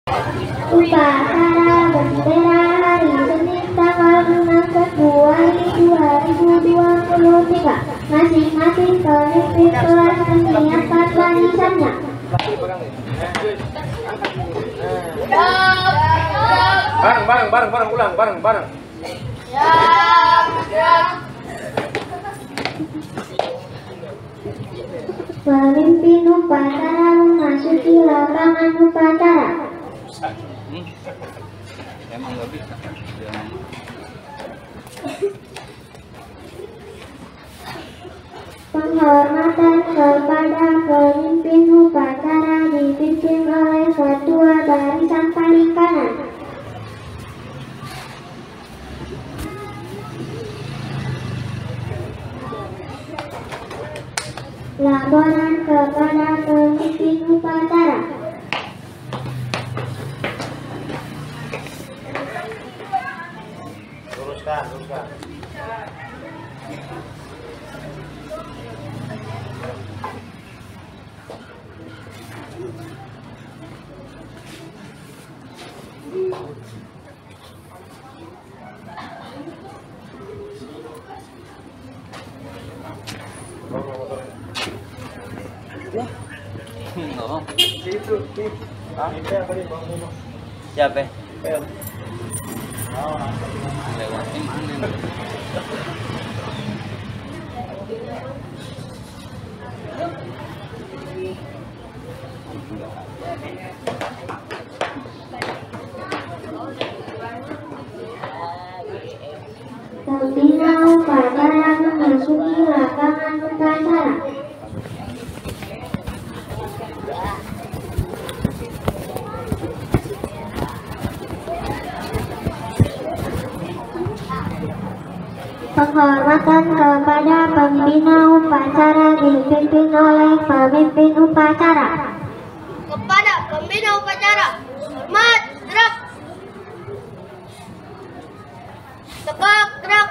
Upacara bendera hari Senin tanggal 6 Februari 2023. Masing-masing pemimpin kelas menyiapkan barisannya. Bareng, ulang, bareng. Pemimpin upacara memasuki lapangan upacara. Emang nggak bisa. Penghormatan kepada pemimpin upacara dipimpin oleh ketua barisan paling kanan. Laporan kepada pemimpin upacara. Luruskan. Siapa? Pembina upacara memasuki lapangan upacara. Penghormatan kepada pembina upacara dipimpin oleh pemimpin upacara. Kepada pembina upacara, hormat, gerak. Tegak, gerak.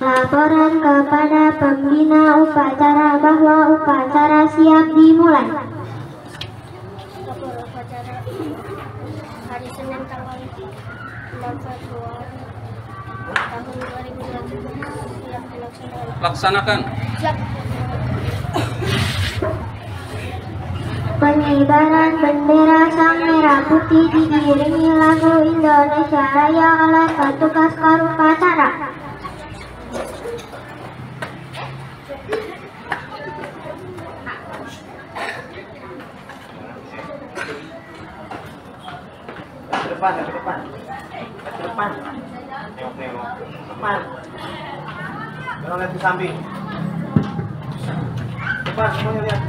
Laporan kepada pembina upacara bahwa upacara siap dimulai. Lapor upacara hari Senin tanggal 6 Februari tahun 2023 siap dilaksanakan. Laksanakan. Siap. Pengibaran bendera sang merah putih diiringi lagu Indonesia Raya oleh petugas upacara. Ke depan. Tengok. Depan. Jangan lihat di samping. Depan, semuanya lihat.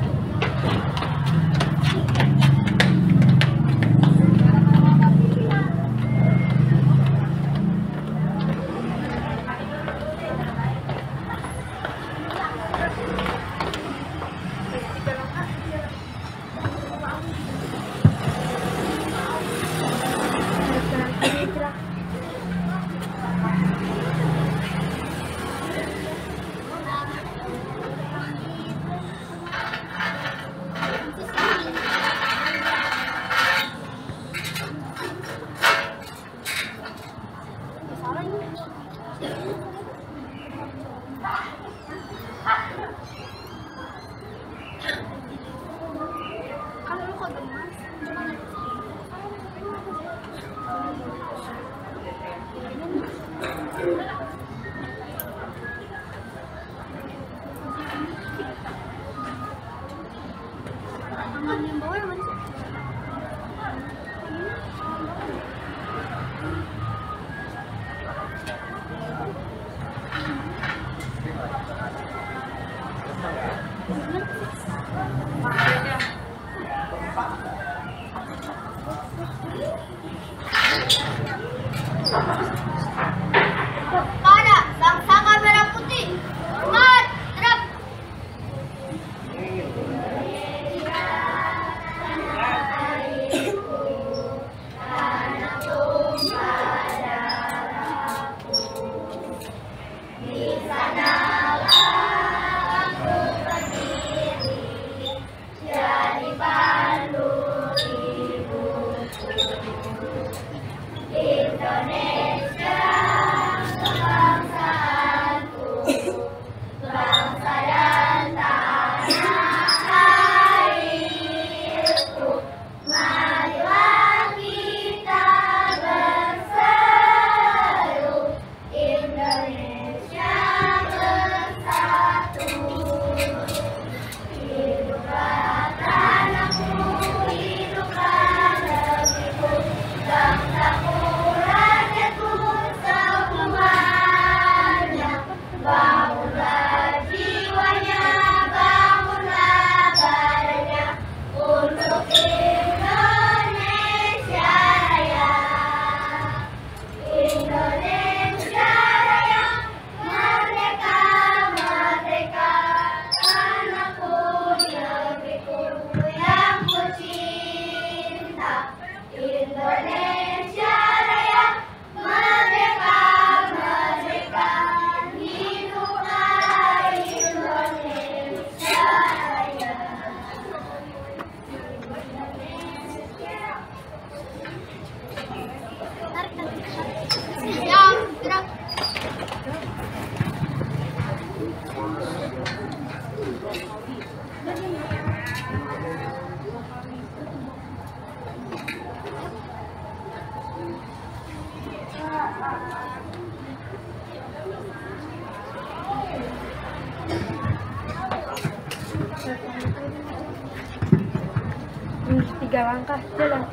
3 langkah jalan.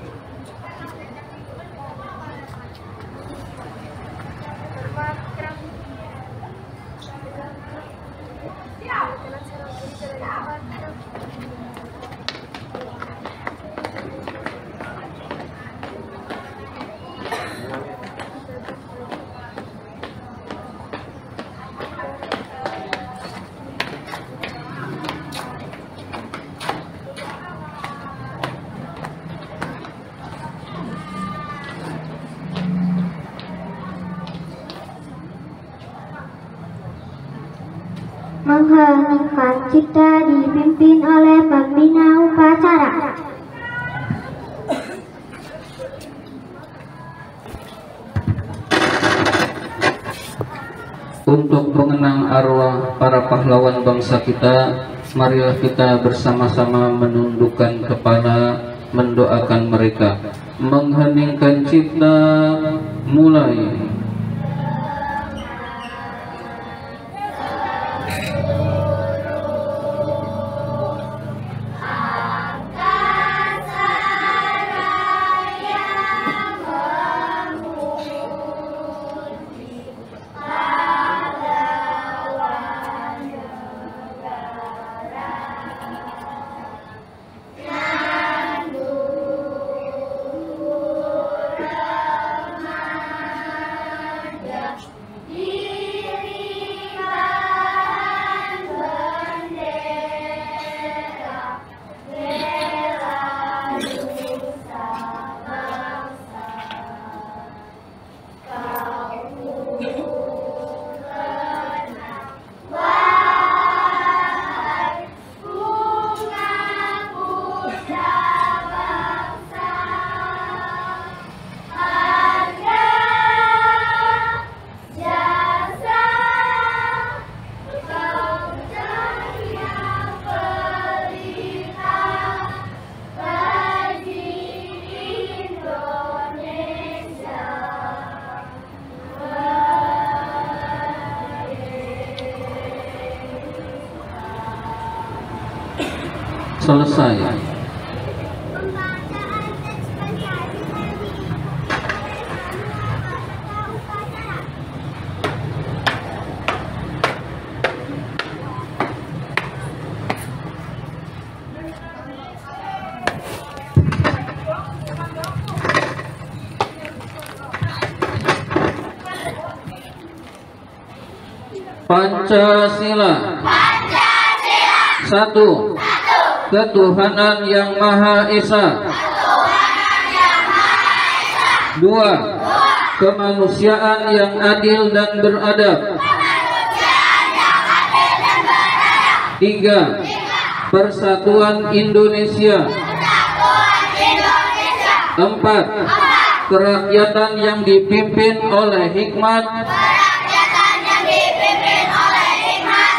Mengheningkan cipta dipimpin oleh pembina upacara. Untuk mengenang arwah para pahlawan bangsa kita, marilah kita bersama-sama menundukkan kepala, mendoakan mereka. Mengheningkan cipta, mulai. Selesai. Pancasila. Satu. Ketuhanan yang Maha Esa. Dua. Kemanusiaan yang adil dan beradab. Tiga. Persatuan Indonesia. Empat. Kerakyatan yang dipimpin oleh hikmat,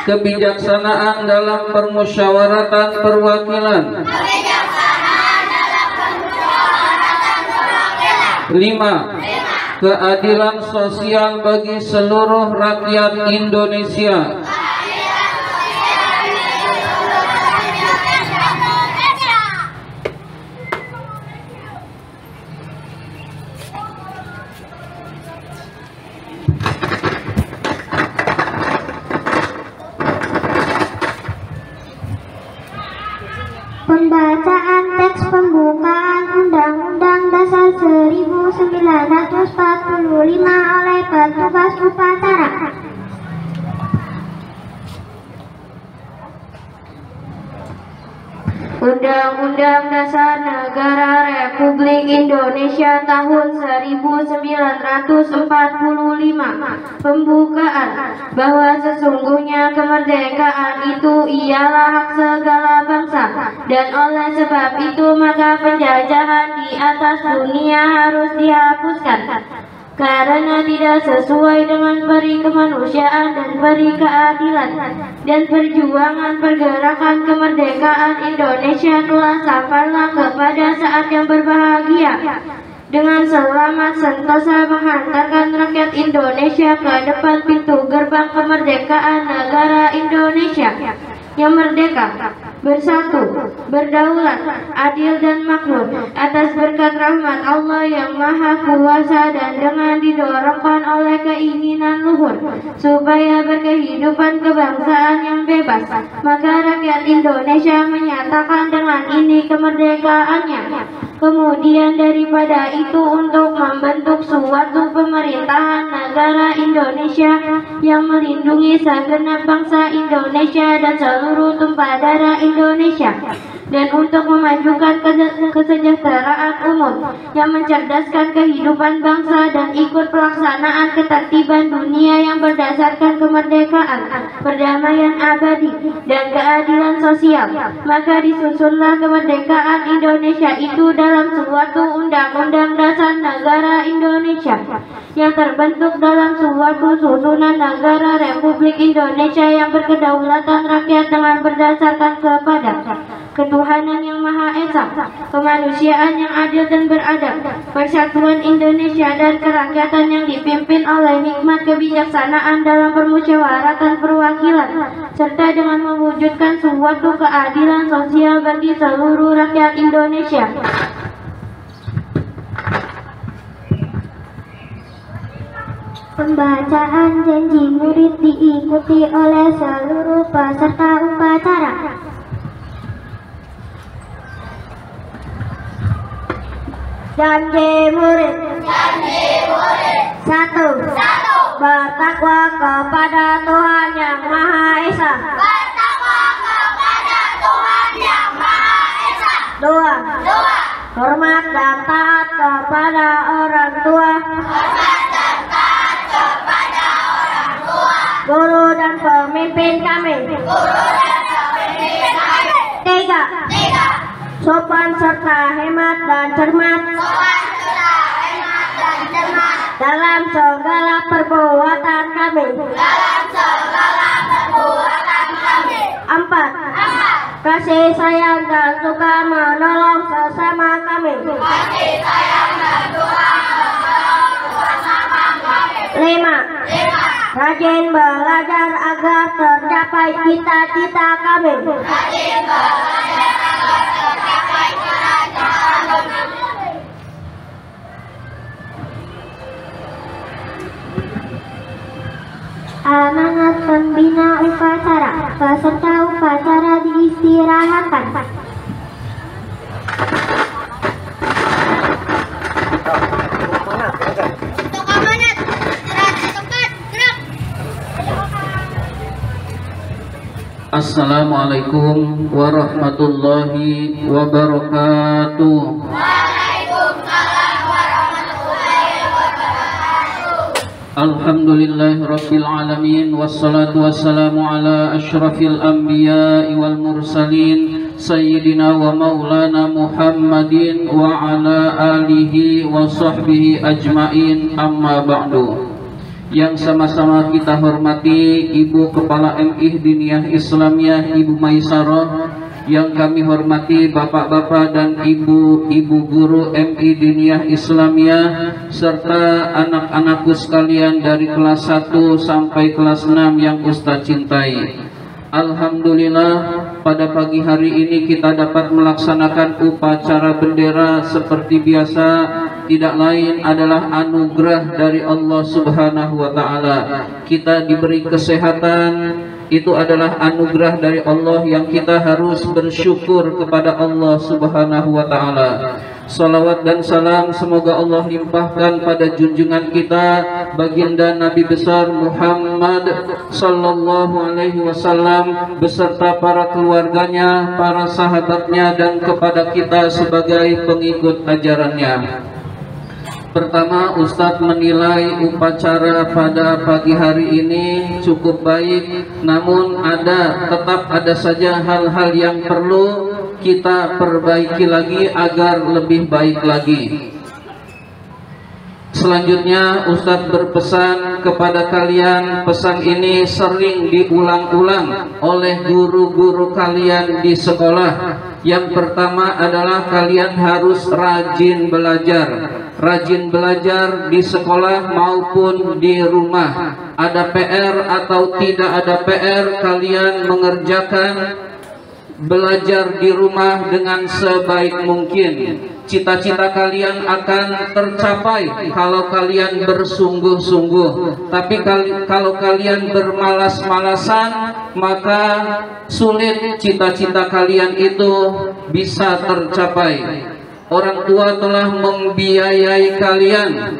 kebijaksanaan dalam permusyawaratan perwakilan. 5. Keadilan sosial bagi seluruh rakyat Indonesia. Pembacaan teks pembukaan Undang-Undang Dasar 1945 oleh petugas upacara. Undang-Undang Dasar Negara Republik Indonesia tahun 1945. Pembukaan bahwa sesungguhnya kemerdekaan itu ialah hak segala bangsa, dan oleh sebab itu maka penjajahan di atas dunia harus dihapuskan, karena tidak sesuai dengan peri kemanusiaan dan peri keadilan, dan perjuangan pergerakan kemerdekaan Indonesia telah sampailah kepada saat yang berbahagia, dengan selamat sentosa menghantarkan rakyat Indonesia ke depan pintu gerbang kemerdekaan negara Indonesia yang merdeka. bersatu, berdaulat, adil dan makmur atas berkat rahmat Allah yang Maha Kuasa dan dengan didorongkan oleh keinginan luhur supaya berkehidupan kebangsaan yang bebas, maka rakyat Indonesia menyatakan dengan ini kemerdekaannya. Kemudian daripada itu untuk membentuk suatu pemerintahan negara Indonesia yang melindungi segenap bangsa Indonesia dan seluruh tumpah darah Indonesia, dan untuk memajukan kesejahteraan umum yang mencerdaskan kehidupan bangsa dan ikut pelaksanaan ketertiban dunia yang berdasarkan kemerdekaan, perdamaian abadi, dan keadilan sosial. Maka disusunlah kemerdekaan Indonesia itu dalam suatu undang-undang dasar negara Indonesia yang terbentuk dalam suatu susunan negara Republik Indonesia yang berkedaulatan rakyat dengan berdasarkan kepada ketuhanan yang Maha Esa, kemanusiaan yang adil dan beradab, persatuan Indonesia dan kerakyatan yang dipimpin oleh hikmat kebijaksanaan dalam permusyawaratan perwakilan, serta dengan mewujudkan suatu keadilan sosial bagi seluruh rakyat Indonesia. Pembacaan janji murid diikuti oleh seluruh peserta upacara. Janji murid. Satu. Bertakwa kepada Tuhan Yang Maha Esa. Dua. Hormat dan taat kepada orang tua. Guru dan pemimpin kami. Tiga. Sopan serta hemat dan cermat dalam segala perbuatan kami. Empat. Kasih sayang dan suka menolong sesama kami. Lima. Rajin belajar agar tercapai cita-cita kami. Amanat pembina upacara. Peserta upacara diistirahatkan. Assalamualaikum warahmatullahi wabarakatuh. Alhamdulillahi rabbil alamin, wassalatu wassalamu ala asyrafil anbiya'i wal mursalin sayyidina wa maulana Muhammadin wa ala alihi wa sahbihi ajmain, amma ba'du. Yang sama-sama kita hormati Ibu Kepala MI Diniyah Islamiyah Ibu Maisarah, yang kami hormati bapak-bapak dan ibu-ibu guru MI Diniyah Islamiyah, serta anak-anakku sekalian dari kelas 1 sampai kelas 6 yang Ustaz cintai. Alhamdulillah, pada pagi hari ini kita dapat melaksanakan upacara bendera seperti biasa. Tidak lain adalah anugerah dari Allah Subhanahu wa Ta'ala. Kita diberi kesehatan, itu adalah anugerah dari Allah yang kita harus bersyukur kepada Allah Subhanahu wa Ta'ala. Salawat dan salam semoga Allah limpahkan pada junjungan kita baginda Nabi besar Muhammad sallallahu alaihi wasallam beserta para keluarganya, para sahabatnya, dan kepada kita sebagai pengikut ajarannya. Pertama, Ustadz menilai upacara pada pagi hari ini cukup baik, namun tetap ada saja hal-hal yang perlu kita perbaiki lagi agar lebih baik lagi. Selanjutnya, Ustadz berpesan kepada kalian, pesan ini sering diulang-ulang oleh guru-guru kalian di sekolah. Yang pertama adalah kalian harus rajin belajar. Rajin belajar di sekolah maupun di rumah. Ada PR atau tidak ada PR, kalian mengerjakan belajar di rumah dengan sebaik mungkin. Cita-cita kalian akan tercapai kalau kalian bersungguh-sungguh. Tapi kalau kalian bermalas-malasan, maka sulit cita-cita kalian itu bisa tercapai. Orang tua telah membiayai kalian,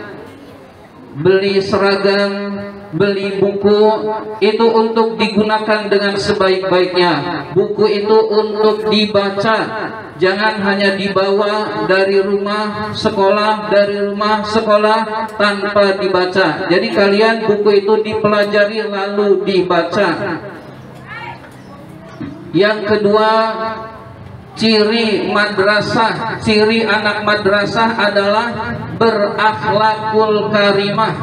beli seragam, beli buku, itu untuk digunakan dengan sebaik-baiknya. Buku itu untuk dibaca, jangan hanya dibawa dari rumah sekolah, tanpa dibaca. Jadi kalian buku itu dipelajari lalu dibaca. Yang kedua, ciri madrasah, ciri anak madrasah adalah berakhlakul karimah.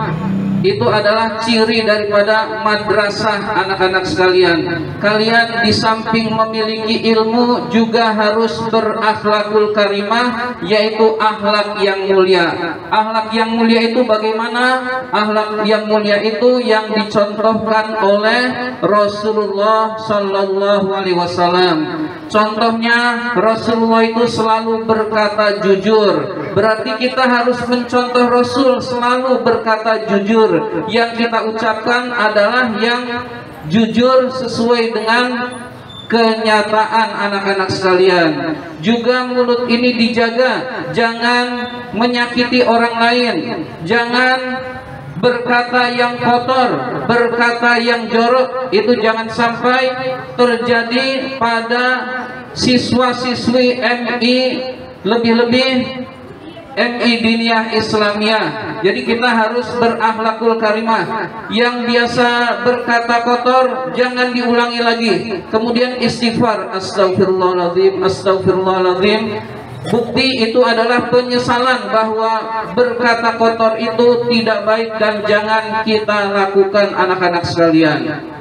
Itu adalah ciri daripada madrasah anak-anak sekalian. Kalian di samping memiliki ilmu juga harus berakhlakul karimah, yaitu akhlak yang mulia. Akhlak yang mulia itu bagaimana? Akhlak yang mulia itu yang dicontohkan oleh Rasulullah Sallallahu Alaihi Wasallam. Contohnya, Rasulullah itu selalu berkata jujur. Berarti kita harus mencontoh Rasul, selalu berkata jujur. Yang kita ucapkan adalah yang jujur sesuai dengan kenyataan anak-anak sekalian. Juga mulut ini dijaga, jangan menyakiti orang lain, jangan berkata yang kotor, berkata yang jorok. Itu jangan sampai terjadi pada siswa-siswi MI, lebih-lebih MI Diniyah Islamiyah. Jadi kita harus berakhlakul karimah. Yang biasa berkata kotor jangan diulangi lagi. Kemudian istighfar, astagfirullahaladzim, astagfirullahaladzim. Bukti itu adalah penyesalan bahwa berkata kotor itu tidak baik dan jangan kita lakukan, anak-anak sekalian.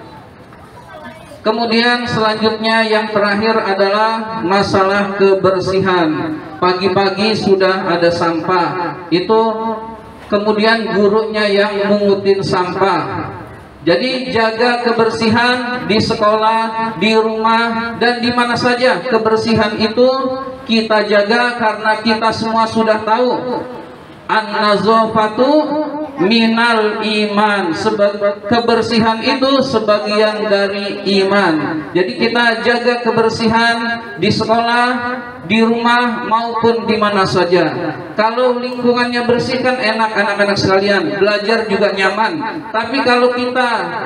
Kemudian selanjutnya yang terakhir adalah masalah kebersihan. Pagi-pagi sudah ada sampah, itu kemudian gurunya yang mengutin sampah. Jadi jaga kebersihan di sekolah, di rumah, dan di mana saja. Kebersihan itu kita jaga karena kita semua sudah tahu an-nazafatu minal iman. Kebersihan itu sebagian dari iman. Jadi kita jaga kebersihan di sekolah, di rumah, maupun di mana saja. Kalau lingkungannya bersih kan enak, anak-anak sekalian, belajar juga nyaman. Tapi kalau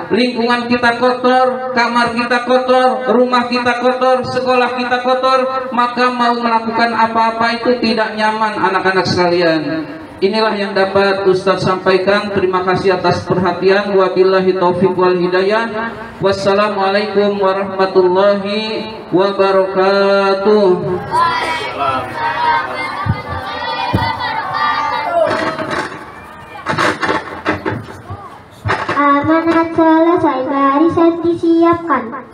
lingkungan kita kotor, kamar kita kotor, rumah kita kotor, sekolah kita kotor, maka mau melakukan apa-apa itu tidak nyaman, anak-anak sekalian. Inilah yang dapat Ustaz sampaikan. Terima kasih atas perhatian. Wabillahi taufiq wal hidayah. Wassalamualaikum warahmatullahi wabarakatuh. Amanat selesai, barisan disiapkan.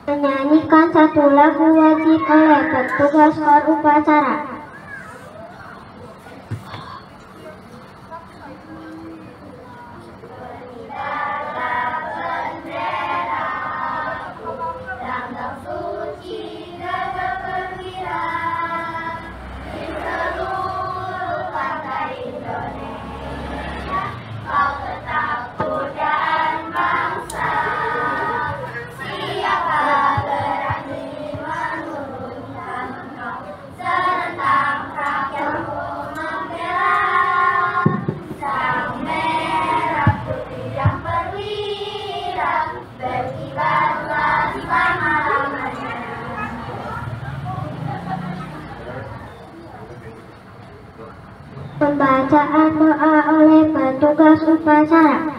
Menyanyikan satu lagu wajib oleh petugas upacara. Pembacaan doa oleh petugas upacara.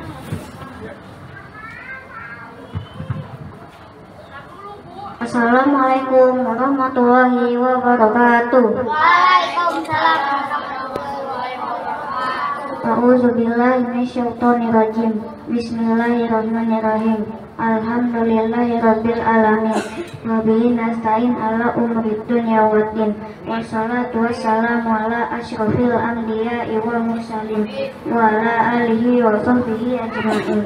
Assalamualaikum warahmatullahi wabarakatuh. Waalaikumsalam warahmatullahi wabarakatuh. A'udzubillahi minasyaitonirrajim. Bismillahirrahmanirrahim. Alhamdulillahirabbil alamin. Wa bihi nasta'in ala umrid dunya waddin. Wassalatu wassalamu ala asyrofil anbiya'i wal mursalin wa ala alihi wa sahbihi ajma'in.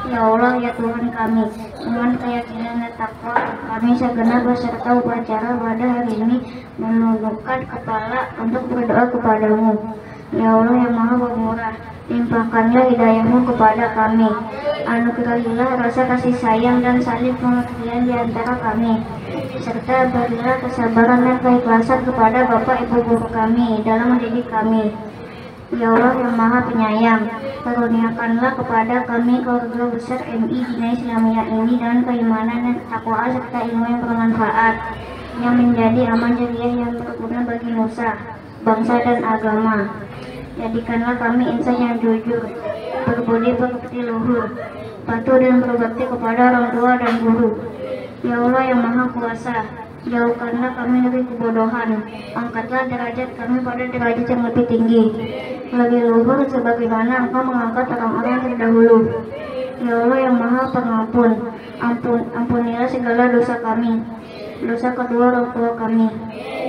Ya Allah, ya Tuhan kami, dengan keyakinan dan takwa kami segenap beserta upacara pada hari ini menundukkan kepala untuk berdoa kepadamu. Ya Allah yang Maha Pemurah, limpahkanlah hidayahmu kepada kami. Anugerahilah rasa kasih sayang dan saling pengertian di antara kami, serta berilah kesabaran dan keikhlasan kepada Bapak Ibu guru kami dalam mendidik kami. Ya Allah yang Maha Penyayang, karuniakanlah kepada kami keluarga besar MI Dina Islamiyah ini dan keimanan dan ketakwaan serta ilmu yang bermanfaat, yang menjadi amal jariah yang berguna bagi nusa, bangsa dan agama. Jadikanlah kami insan yang jujur, berbudi pekerti luhur, patuh dan berbakti kepada orang tua dan guru. Ya Allah yang Maha Kuasa, jauhkanlah kami dari kebodohan, angkatlah derajat kami pada derajat yang lebih tinggi, lebih luhur sebagaimana Engkau mengangkat orang-orang yang terdahulu. Ya Allah yang Maha Pengampun, ampunilah segala dosa kami, dosa kedua orang tua kami,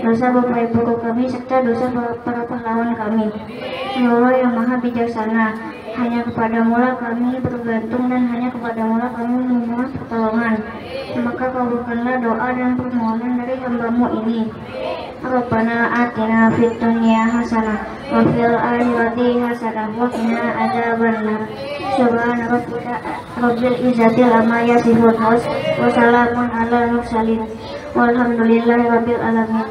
dosa bapak ibu kami, serta dosa para pahlawan kami. Ya Allah yang Maha Bijaksana, hanya kepadamu-lah kami bergantung dan hanya kepadamu-lah kami memohon pertolongan. Maka kabulkanlah doa dan permohonan dari hamba-Mu ini. Rabbana atina fid dunya hasanah wa fil akhirati hasanah wa qina adzabannar. Subhana rabbika rabbil izzati amma yasifun wa salamun alal mursalin walhamdulillahi rabbil alamin.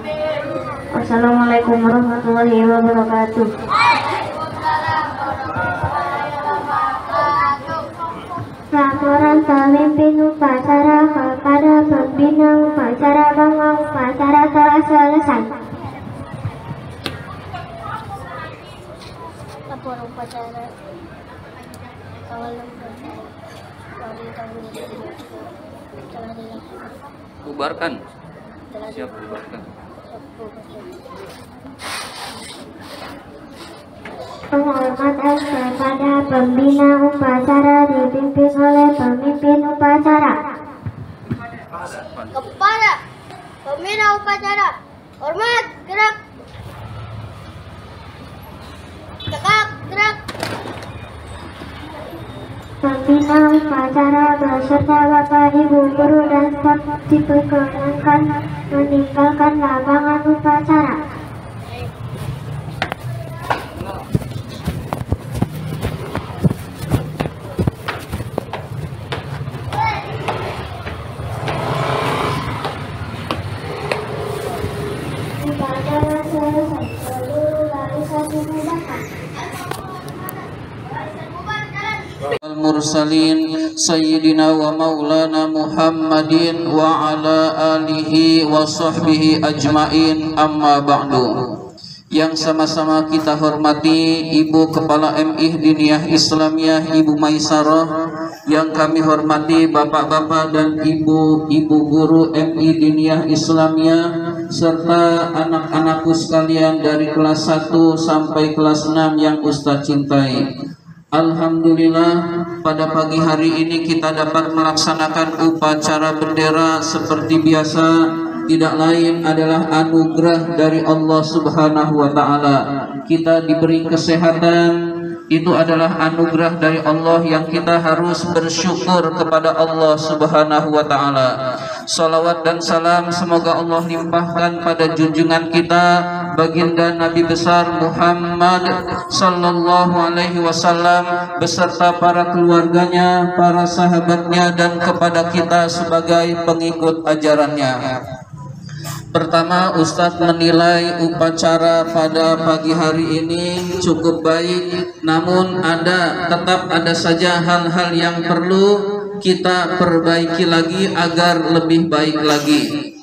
Wassalamualaikum warahmatullahi wabarakatuh. Laporan pemimpin upacara kepada pembina upacara bahwa upacara telah selesai. Laporan upacara awal tahun telah dilakukan. Bubarkan. Siap bubarkan. Penghormatan kepada pembina upacara dipimpin oleh pemimpin upacara. Kepada pembina upacara, hormat, gerak, tegak, gerak. Pembina upacara beserta Bapak Ibu guru dan staf diperkenankan meninggalkan lapangan upacara. Upacara selesai, seluruh barisan dibubarkan. Al-mursalin Sayyidina wa maulana Muhammadin wa ala alihi wa sahbihi ajmain, amma ba'du. Yang sama-sama kita hormati Ibu Kepala MI Diniyah Islamiyah Ibu Maisarah, yang kami hormati Bapak-bapak dan Ibu-ibu guru MI Diniyah Islamiyah, serta anak-anakku sekalian dari kelas 1 sampai kelas 6 yang Ustaz cintai. Alhamdulillah, pada pagi hari ini kita dapat melaksanakan upacara bendera seperti biasa. Tidak lain adalah anugerah dari Allah Subhanahu wa Ta'ala. Kita diberi kesehatan, itu adalah anugerah dari Allah yang kita harus bersyukur kepada Allah Subhanahu wa Ta'ala. Salawat dan salam semoga Allah limpahkan pada junjungan kita baginda Nabi besar Muhammad sallallahu alaihi wasallam beserta para keluarganya, para sahabatnya, dan kepada kita sebagai pengikut ajarannya. Pertama, Ustadz menilai upacara pada pagi hari ini cukup baik, namun tetap ada saja hal-hal yang perlu kita perbaiki lagi agar lebih baik lagi.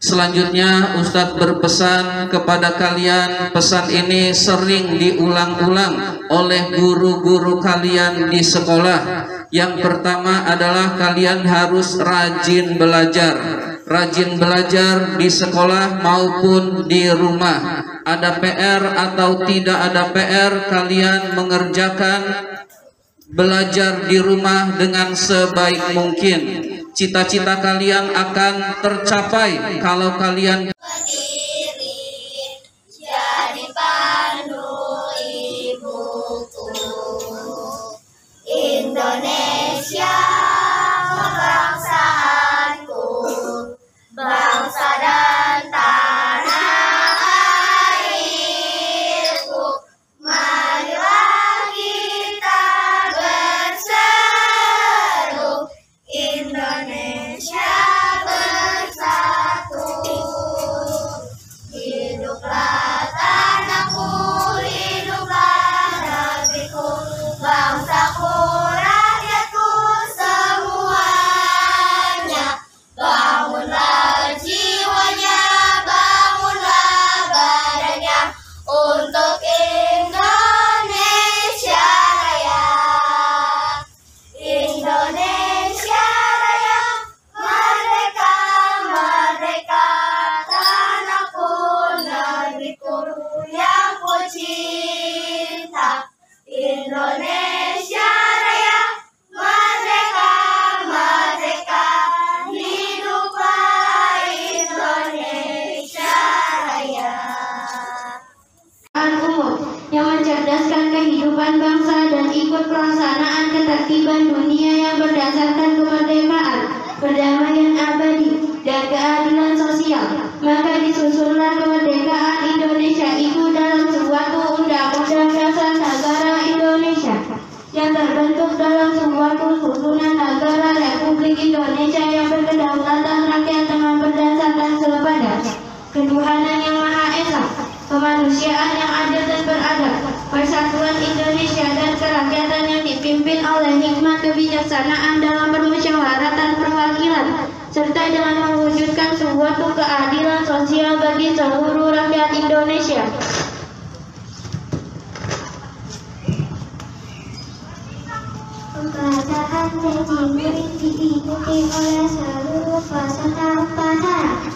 Selanjutnya, Ustadz berpesan kepada kalian, pesan ini sering diulang-ulang oleh guru-guru kalian di sekolah. Yang pertama adalah kalian harus rajin belajar. Rajin belajar di sekolah maupun di rumah. Ada PR atau tidak ada PR, kalian mengerjakan belajar di rumah dengan sebaik mungkin. Cita-cita kalian akan tercapai kalau kalian Berdiri, jadi pandu ibuku. kehidupan bangsa dan ikut pelaksanaan ketertiban dunia yang berdasarkan kemerdekaan, perdamaian abadi, dan keadilan sosial. Maka disusunlah kemerdekaan Indonesia itu dalam suatu undang-undang dasar negara Indonesia yang terbentuk dalam suatu susunan negara Republik Indonesia yang berkedaulatan rakyat dengan berdasarkan kepada ketuhanan yang Maha Esa, kemanusiaan yang adil dan beradab, persatuan Indonesia dan kerakyatan yang dipimpin oleh hikmat kebijaksanaan dalam permusyawaratan perwakilan, serta dengan mewujudkan suatu keadilan sosial bagi seluruh rakyat Indonesia. Pembacaan janji murid diikuti oleh seluruh peserta upacara.